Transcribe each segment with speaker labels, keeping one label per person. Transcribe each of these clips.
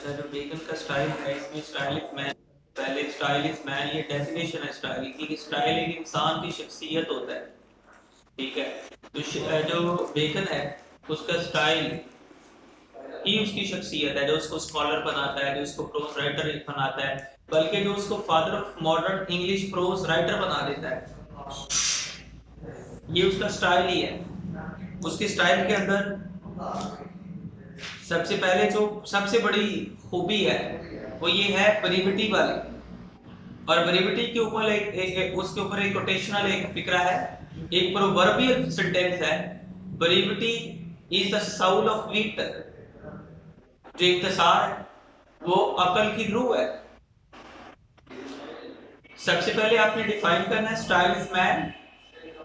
Speaker 1: अच्छा, जो बेकन का स्टाइल है इसमें स्टाइल इज मैन, पहले स्टाइल इज मैन ये डेफिनेशन है स्टाइल की। स्टाइल एक इंसान की शख्सियत होता है, ठीक है। तो जो बेकन है उसका स्टाइल ही उसकी शख्सियत है, जो उसको स्कॉलर बनाता है, जो उसको प्रोज राइटर बनाता है, बल्कि जो उसको father of modern English prose writer बना देता है, ये उसका स्टाइल ही है। उसके स्टाइल के अंदर सबसे पहले जो सबसे बड़ी खूबी है वो ये है ब्रीविटी वाली। और ब्रीविटी के ऊपर उसके ऊपर एक कोटेशनल एक फिक्रा है, एक प्रोवर्बियल सेंटेंस है। Brevity is the soul of wit. जो इख्तिसार है वो अकल की रूह है। सबसे पहले आपने डिफाइन करना है स्टाइल इज मैन,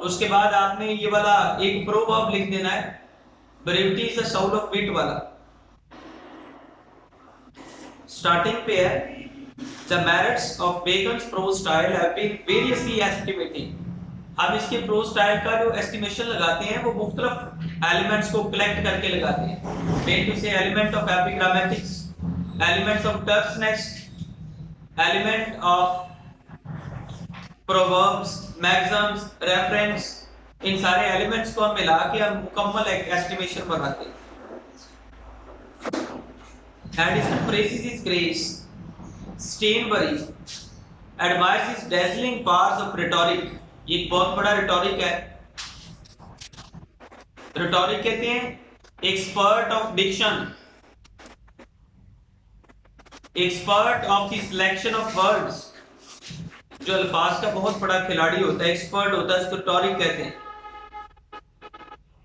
Speaker 1: उसके बाद आपने ये वाला एक प्रोवर्ब लिख देना है, brevity is the soul of wit वाला। स्टार्टिंग पे है the merits of Bacon's prose style have been variously estimated. हम इसके प्रोज स्टाइल का जो एस्टिमेशन लगाते हैं वो मुख्तलिफ एलिमेंट्स को कलेक्ट करके लगाते हैं। मेन टू से element of epigrammatics, elements of terseness, element of proverbs, maxims, reference, इन सारे एलिमेंट्स को हम मिला के हम मुकम्मल एक एस्टिमेशन बनाते हैं। Addison praises his grace. Steinbury admires his dazzling powers of rhetoric. ये एक बहुत बड़ा rhetoric है। Rhetoric कहते हैं expert of diction, expert of the selection of words। जो अल्फाज का बहुत बड़ा खिलाड़ी होता है, एक्सपर्ट होता है, उसको rhetoric कहते हैं।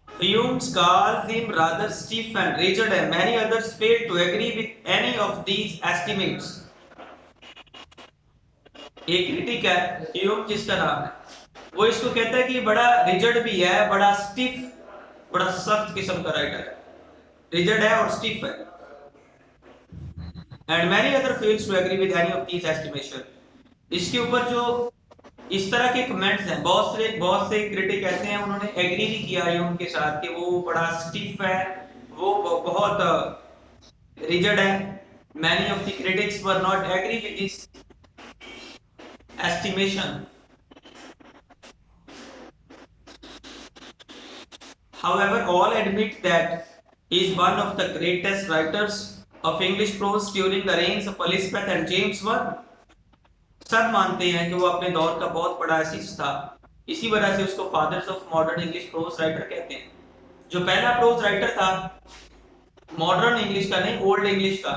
Speaker 1: Hume calls him rather stiff and rigid, and many others fail to agree with any of these estimates. एक क्रिटिक है ह्यूम जिसका नाम है, वो इसको कहता है कि बड़ा रिजिड भी है, बड़ा स्टिफ, बड़ा सख्त किस्म का राइटर है, रिजिड है और स्टिफ है। And many other fails to agree with any of these estimation. इसके ऊपर जो इस तरह के कमेंट्स हैं, बहुत से क्रिटिक ऐसे हैं उन्होंने एग्री भी किया ह्यूम के साथ कि वो बड़ा स्टिफ है, वो बहुत रिजिड है। Many of the critics were not agree with this estimation. However, all admit that he is one of the greatest writers of English prose during the reigns of Elizabeth and James I. सब मानते हैं कि वो अपने दौर का बहुत बड़ा एसिस्ट था, इसी वजह से उसको fathers of modern English prose writer कहते हैं। जो पहला प्रोज राइटर था मॉडर्न इंग्लिश का नहीं, ओल्ड इंग्लिश का,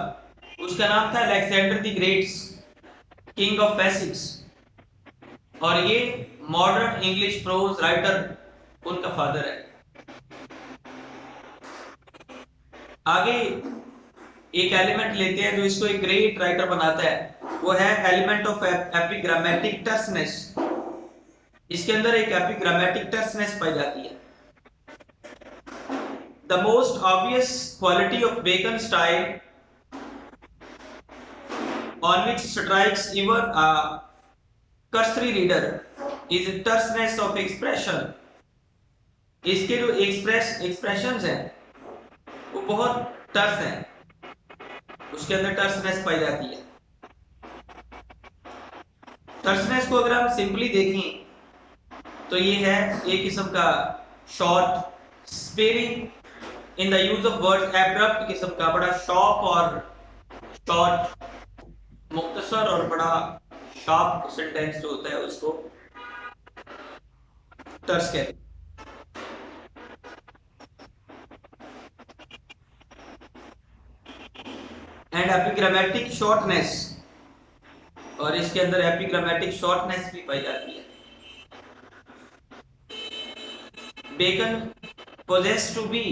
Speaker 1: उसका नाम था Alexander the great, king of Essex. और ये मॉडर्न इंग्लिश प्रोज राइटर उनका फादर है। आगे एक एलिमेंट लेते हैं जो इसको एक ग्रेट राइटर बनाता है, वो है एलिमेंट ऑफ एपिग्रामेटिक टर्सनेस। इसके अंदर एक एपिग्रामेटिक टर्सनेस पाई जाती है। The most obvious quality of Bacon style on which strikes even cursory reader is terseness of expression। इसके जो एक्सप्रेशंस हैं वो बहुत टर्स हैं, उसके अंदर टर्सनेस पाई जाती है। टर्सनेस को अगर हम सिंपली देखें तो ये है एक किस्म का short sparing in the use of words, abrupt किस्म का, बड़ा शॉर्प और शॉर्ट, मुख्तसर और बड़ा शार्प सेंटेंस जो होता है उसको टर्स कहते हैं। एंड एपिग्रामेटिक शॉर्टनेस, और इसके अंदर एपिग्रामेटिक शॉर्टनेस भी पाई जाती है। Bacon possessed to be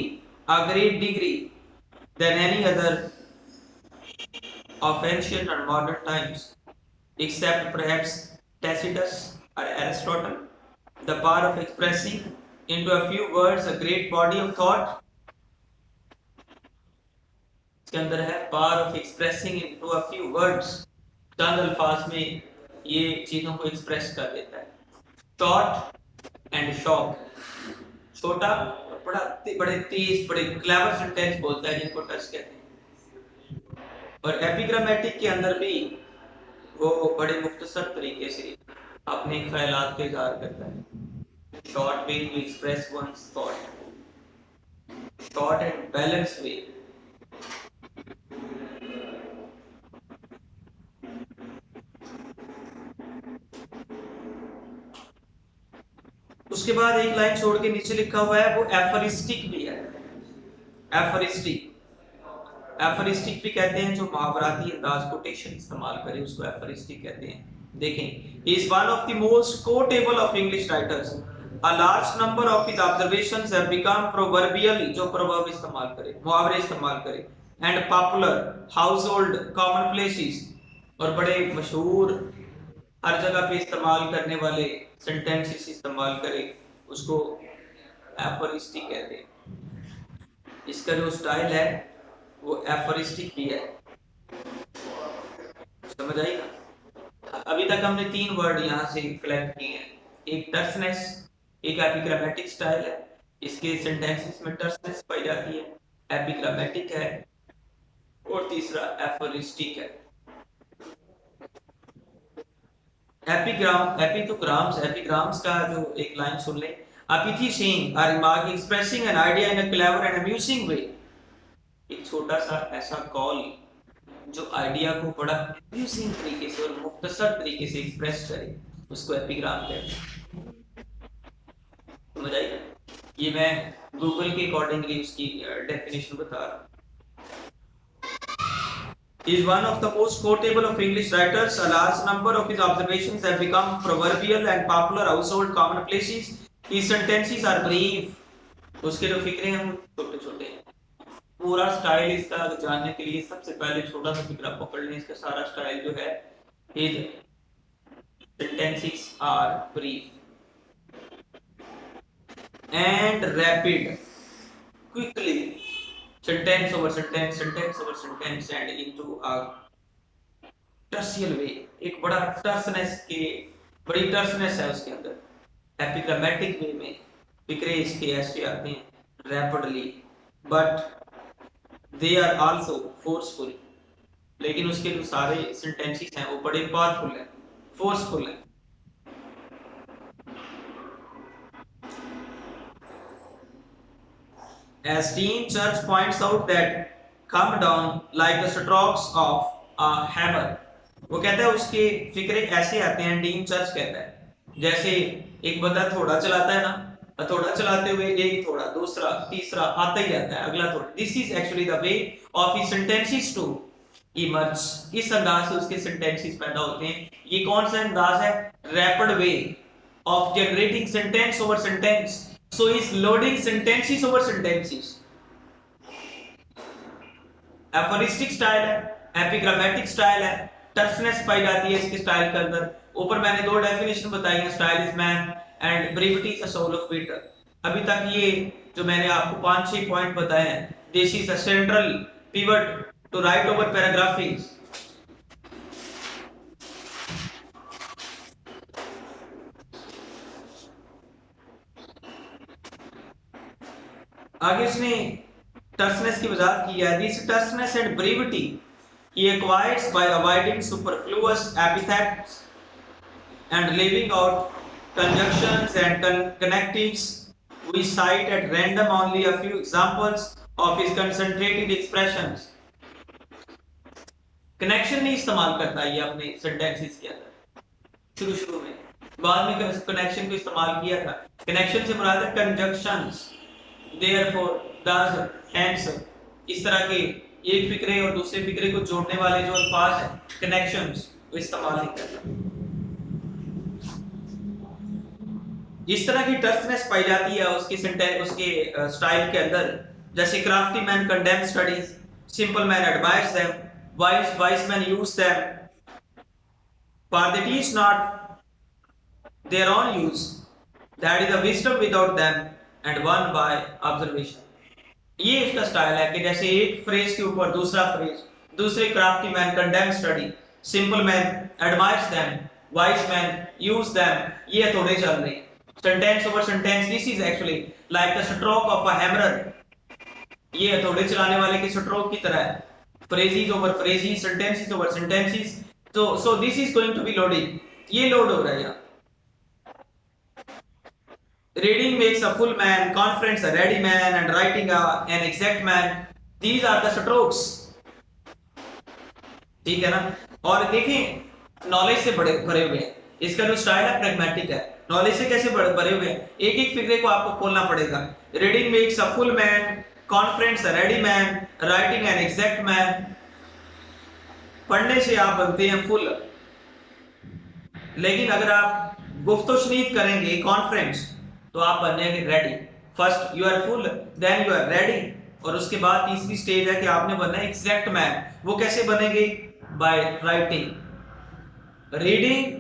Speaker 1: a great degree than any other of ancient and modern times, except perhaps Tacitus or Aristotle, the power of expressing into a few words a great body of thought। इसके अंदर है power of expressing into a few words, चंद अल्फाज में ये चीजों को express कर देता है। शॉर्ट एंड शॉक, छोटा और बड़े तेज, बड़े क्लेवर सेंटेंस बोलता है जिनको टच कहते हैं। और एपिग्रामेटिक के अंदर भी वो बड़े मुख्तसर तरीके से अपने ख्यालात का इज़हार करता है। Short way to express one's thought, short and balance way. उसके बाद एक लाइन छोड़ के नीचे लिखा हुआ है वो एफरिस्टिक भी है। एफरिस्टिक, एफरिस्टिक भी कहते हैं जो मुहावराती अंदाज कोटेशन इस्तेमाल करे उसको एफरिस्टिक कहते हैं। देखें, is one of the most quotable of English writers, a large number of his observations have become proverbial, जो प्रोवर्ब इस्तेमाल करे, मुहावरे इस्तेमाल करे, and popular household common places, और बड़े मशहूर हर जगह पे इस्तेमाल करने वाले सेंटेंसेस इस्तेमाल करे, उसको एफरिस्टिक कहते हैं। इसका जो स्टाइल है वो एफरिस्टिक भी है। समझ आई ना? अभी तक हमने 3 वर्ड यहाँ से कलेक्ट किए हैं, एक टर्सनेस, एक एपिग्रामेटिक स्टाइल है, इसके सेंटेंसेस में टर्सनेस पाई जाती है, एपिग्रामेटिक है, और तीसरा एफरिस्टिक है। एपिग्राम, एपी तो ग्राम्स, एपिग्राम्स का जो एक लाइन सुन ले, a pithy saying, a remark expressing an idea in a clever and amusing way, एक छोटा सा ऐसा कॉल जो आइडिया को बड़ा amusing तरीके से और मुख्तसर तरीके से एक्सप्रेस करे, उसको एपिग्राम कहते हैं। समझ आई? ये मैं गूगल के अकॉर्डिंगली उसकी डेफिनेशन बता रहा हूँ। is one of the most quotable of English writers. A large number of his observations have become proverbial and popular household commonplaces. His sentences are brief. उसके जो फिक्रे हैं वो छोटे छोटे हैं। पूरा स्टाइल इसका जानने के लिए सबसे पहले छोटा सा फिक्रा पकड़ लें। इसका सारा स्टाइल जो है, his sentences are brief and rapid, quickly, sentence over sentence, sentence over sentence, and into a tersial way, एक बड़ा टर्सनेस के, बड़ी टर्सनेस है उसके अंदर। एपिग्रामेटिक वे में फिक्रे इसके ऐसे आते हैं rapidly, but they are also forceful, लेकिन उसके जो सारे सेंटेंसेस हैं वो बड़े पावरफुल हैं, फोर्सफुल हैं। As Dean Church points out that come down like the strokes of a hammer, वो कहता है उसके फिक्रे ऐसे आते हैं, डीन चर्च कहता है जैसे एक बंदा थोड़ा चलाता है ना, थोड़ा चलाते हुए एक थोड़ा, दूसरा, तीसरा आता ही जाता है, अगला थोड़ा। This is actually the way of his sentences to emerge, इस अंदाज से उसके सेंटेंसेस पैदा होते हैं। ये कौन सा अंदाज है? Rapid way of generating sentence over sentence, so is loading sentences over sentences. Aphoristic style है, एपिग्रामेटिक स्टाइल है, टर्सनेस पाई जाती है इसके स्टाइल के अंदर। ऊपर मैंने 2 डेफिनेशन बताई हैं, style is man and brevity is the soul of reader. अभी तक ये जो मैंने आपको 5-6 पॉइंट बताए हैं, this is a central pivot to write over paragraphing. आगे इसने टर्सनेस की वजाहत की है। This terseness and brevity he acquires by avoiding superfluous epithets and leaving out conjunctions and connectives. We cite at random only a few examples of his concentrated expressions. Connection नहीं इस्तेमाल करता ये अपने सेंटेंसेस के अंदर शुरू में, बाद में कनेक्शन को इस्तेमाल किया था। कनेक्शन से मुराद है कंजंक्शंस, therefore, thus, hence, इस तरह के एक फिक्रे और दूसरे फिक्रे को जोड़ने वाले जो अल्फाज हैं, कनेक्शंस, वो इस्तेमाल नहीं करता। इस तरह की टर्सनेस पाई जाती है उसके सेंटेंस, उसके स्टाइल के अंदर, जैसे crafty man condemn studies, simple man admires them, wise man use them, for they teach not their own use, that is a wisdom without them and won by observation. ये इसका style है कि जैसे एक phrase के ऊपर दूसरा phrase, दूसरे crafty man condemn study, simple man admires them, wise man use them, ये थोड़े चल रहे हैं। Sentence over sentence, this is actually like the stroke of a hammerer, ये थोड़े चलाने वाले के स्ट्रोक की तरह है। phrases over phrases, sentences over sentences. So this is going to be loading. ये लोड हो रहा है यहाँ. Reading makes a full man, conference a ready man, and writing an exact man. These are the strokes. ठीक है ना. और देखें नॉलेज से बड़े भरे हुए हैं. इसका जो स्टाइल है प्रैग्मेटिक है. नॉलेज से कैसे भरे हुए हैं, एक एक फिगरे को आपको खोलना पड़ेगा. Reading makes a full man, conference a ready man, writing an exact man. पढ़ने से आप बनते हैं फुल, लेकिन अगर आप गुफ्तोशनीद करेंगे कॉन्फ्रेंस तो आप बनेंगे ready. First you are full, then you are ready, और उसके बाद तीसरी स्टेज है कि आपने बनना है एग्जैक्ट मैन. वो कैसे बनेंगे? By writing. Reading,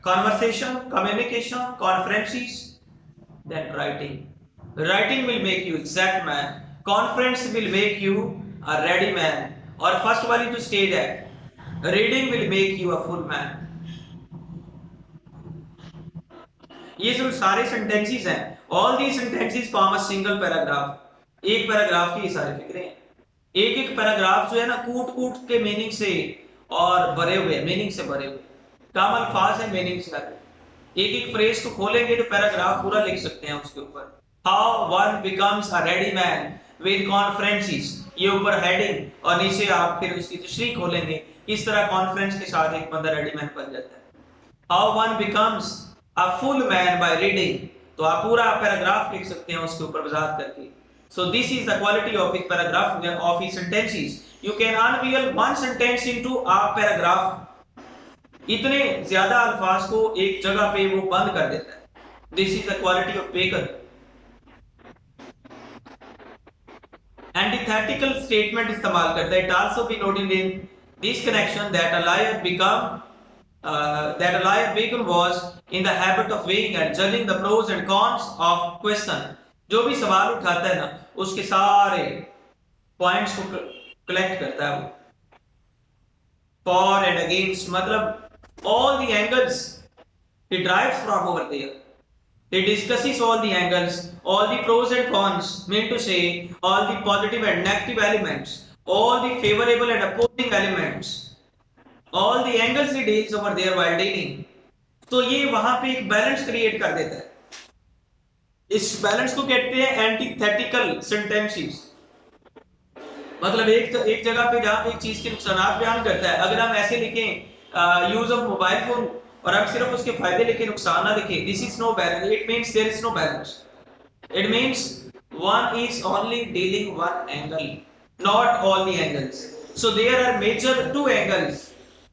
Speaker 1: conversation, communication, conferences, then writing. Writing will make you exact man, conference will make you a ready man, और फर्स्ट वाली जो स्टेज है reading will make you a full man. ये जो सारे सेंटेंसेस हैं, all these sentences form a single paragraph. एक paragraph की ये सारे फिक्रे हैं. एक एक पैराग्राफ जो है ना कूट कूट के मीनिंग से और भरे हुए, मीनिंग से भरे हुए. कम अल्फाज है मीनिंग से आते. एक एक फ्रेज को खोलेंगे तो पैराग्राफ पूरा लिख सकते हैं उसके ऊपर. How one becomes a ready man with conferences, ये ऊपर हेडिंग और नीचे आप फिर उसकी तशरीह खोलेंगे किस तरह कॉन्फ्रेंस के साथ एक बंदा रेडी मैन बन जाता है. How one becomes a full man by reading, तो आप पूरा पैराग्राफ लिख सकते हैं उसके ऊपर वजाहत करके. So this is the quality of a paragraph of A sentences. You can unveil one sentence into a paragraph. इतने ज्यादा अल्फाज को एक जगह पे वो बंद कर देता है. This is the quality of baker. Antithetical statement इस्तेमाल करता है. It also be noted in this connection that a liar become was in the habit of weighing and judging the pros and cons of question. जो भी सवाल उठाता है ना उसके सारे पॉइंट्स को कलेक्ट करता है वो. फॉर एंड अगेंस्ट मतलब all the angles he derives from over there. He discusses all the angles, all the pros and cons, mean to say all the positive and negative elements, all the favorable and opposing elements, all the angles he deals over there while dealing. तो ये वहां पे एक balance create कर देता है. इस balance को कहते हैं एंटीथेटिकल सेंटेंसेस. मतलब एक जगह पे जहां पे एक चीज के नुकसान बयान करता है, अगर हम ऐसे लिखें यूज ऑफ मोबाइल फोन और अब सिर्फ उसके फायदे लिखे नुकसान ना लिखे, this is no balance. It means there is no balance. It means one is only dealing one angle, not all the angles. So there are major two angles.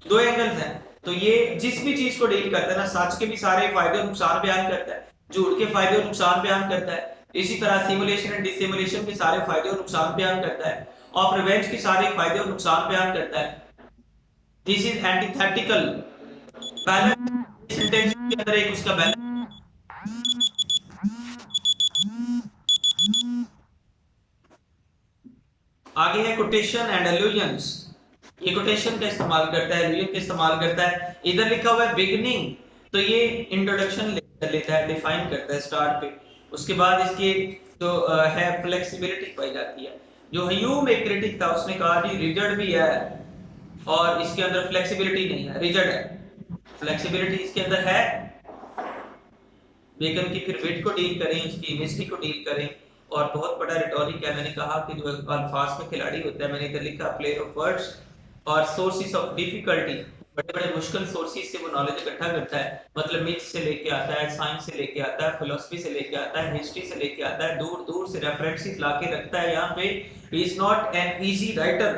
Speaker 1: दो एंगल्स हैं. तो ये जिस भी चीज को डील करता है ना, सच के भी सारे फायदे और नुकसान बयान करता है, झूठ के फायदे और नुकसान बयान करता है, इसी तरह सिमुलेशन एंड डिसिमुलेशन के सारे फायदे और नुकसान बयान करता है, और रिवेंज के सारे फायदे और नुकसान बयान करता है. This is antithetical. Balance sentence के अंदर एक उसका बैलेंस. आगे है कोटेशन एंड एलुजन्स. ये कोटेशन का इस्तेमाल करता है, एलुजन का इस्तेमाल करता है. इधर लिखा हुआ है बिगिनिंग, तो ये इंट्रोडक्शन लेता है, डिफाइन करता है स्टार्ट पे. उसके बाद इसकी जो है फ्लेक्सिबिलिटी पाई जाती है. जो ह्यूम एक क्रिटिक था उसने कहा कि रिजिड भी है और इसके अंदर फ्लेक्सिबिलिटी नहीं है, रिजिड है. फ्लेक्सिबिलिटी इसके अंदर है. बेकन की फिर विट को डील करें, उसकी इमेजरी को डील करें, और बहुत बड़ा रिटोरिक है. मैंने कहा कि जो अल्फाज में खिलाड़ी होता है, मैंने इधर लिखा प्ले ऑफ वर्ड्स और सोर्सेस ऑफ डिफिकल्टी. बड़े बड़े मुश्किल सोर्सेस से वो नॉलेज इकट्ठा करता है. मतलब मिथ्स से लेके आता है, साइंस से लेके आता है, फिलॉसफी से लेके आता है, हिस्ट्री से लेके आता है, दूर दूर से रेफरेंसेस लाके रखता है. यहाँ पे he is not an easy writer.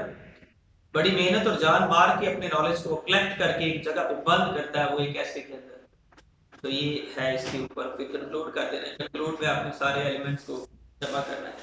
Speaker 1: बड़ी मेहनत और जान मार के अपने नॉलेज को कलेक्ट करके एक जगह पे बंद करता है वो एक ऐसे के अंदर. तो ये है इसके ऊपर. फिर कंक्लूड कर देना है. कंक्लूड में आपने सारे एलिमेंट्स को जमा करना है.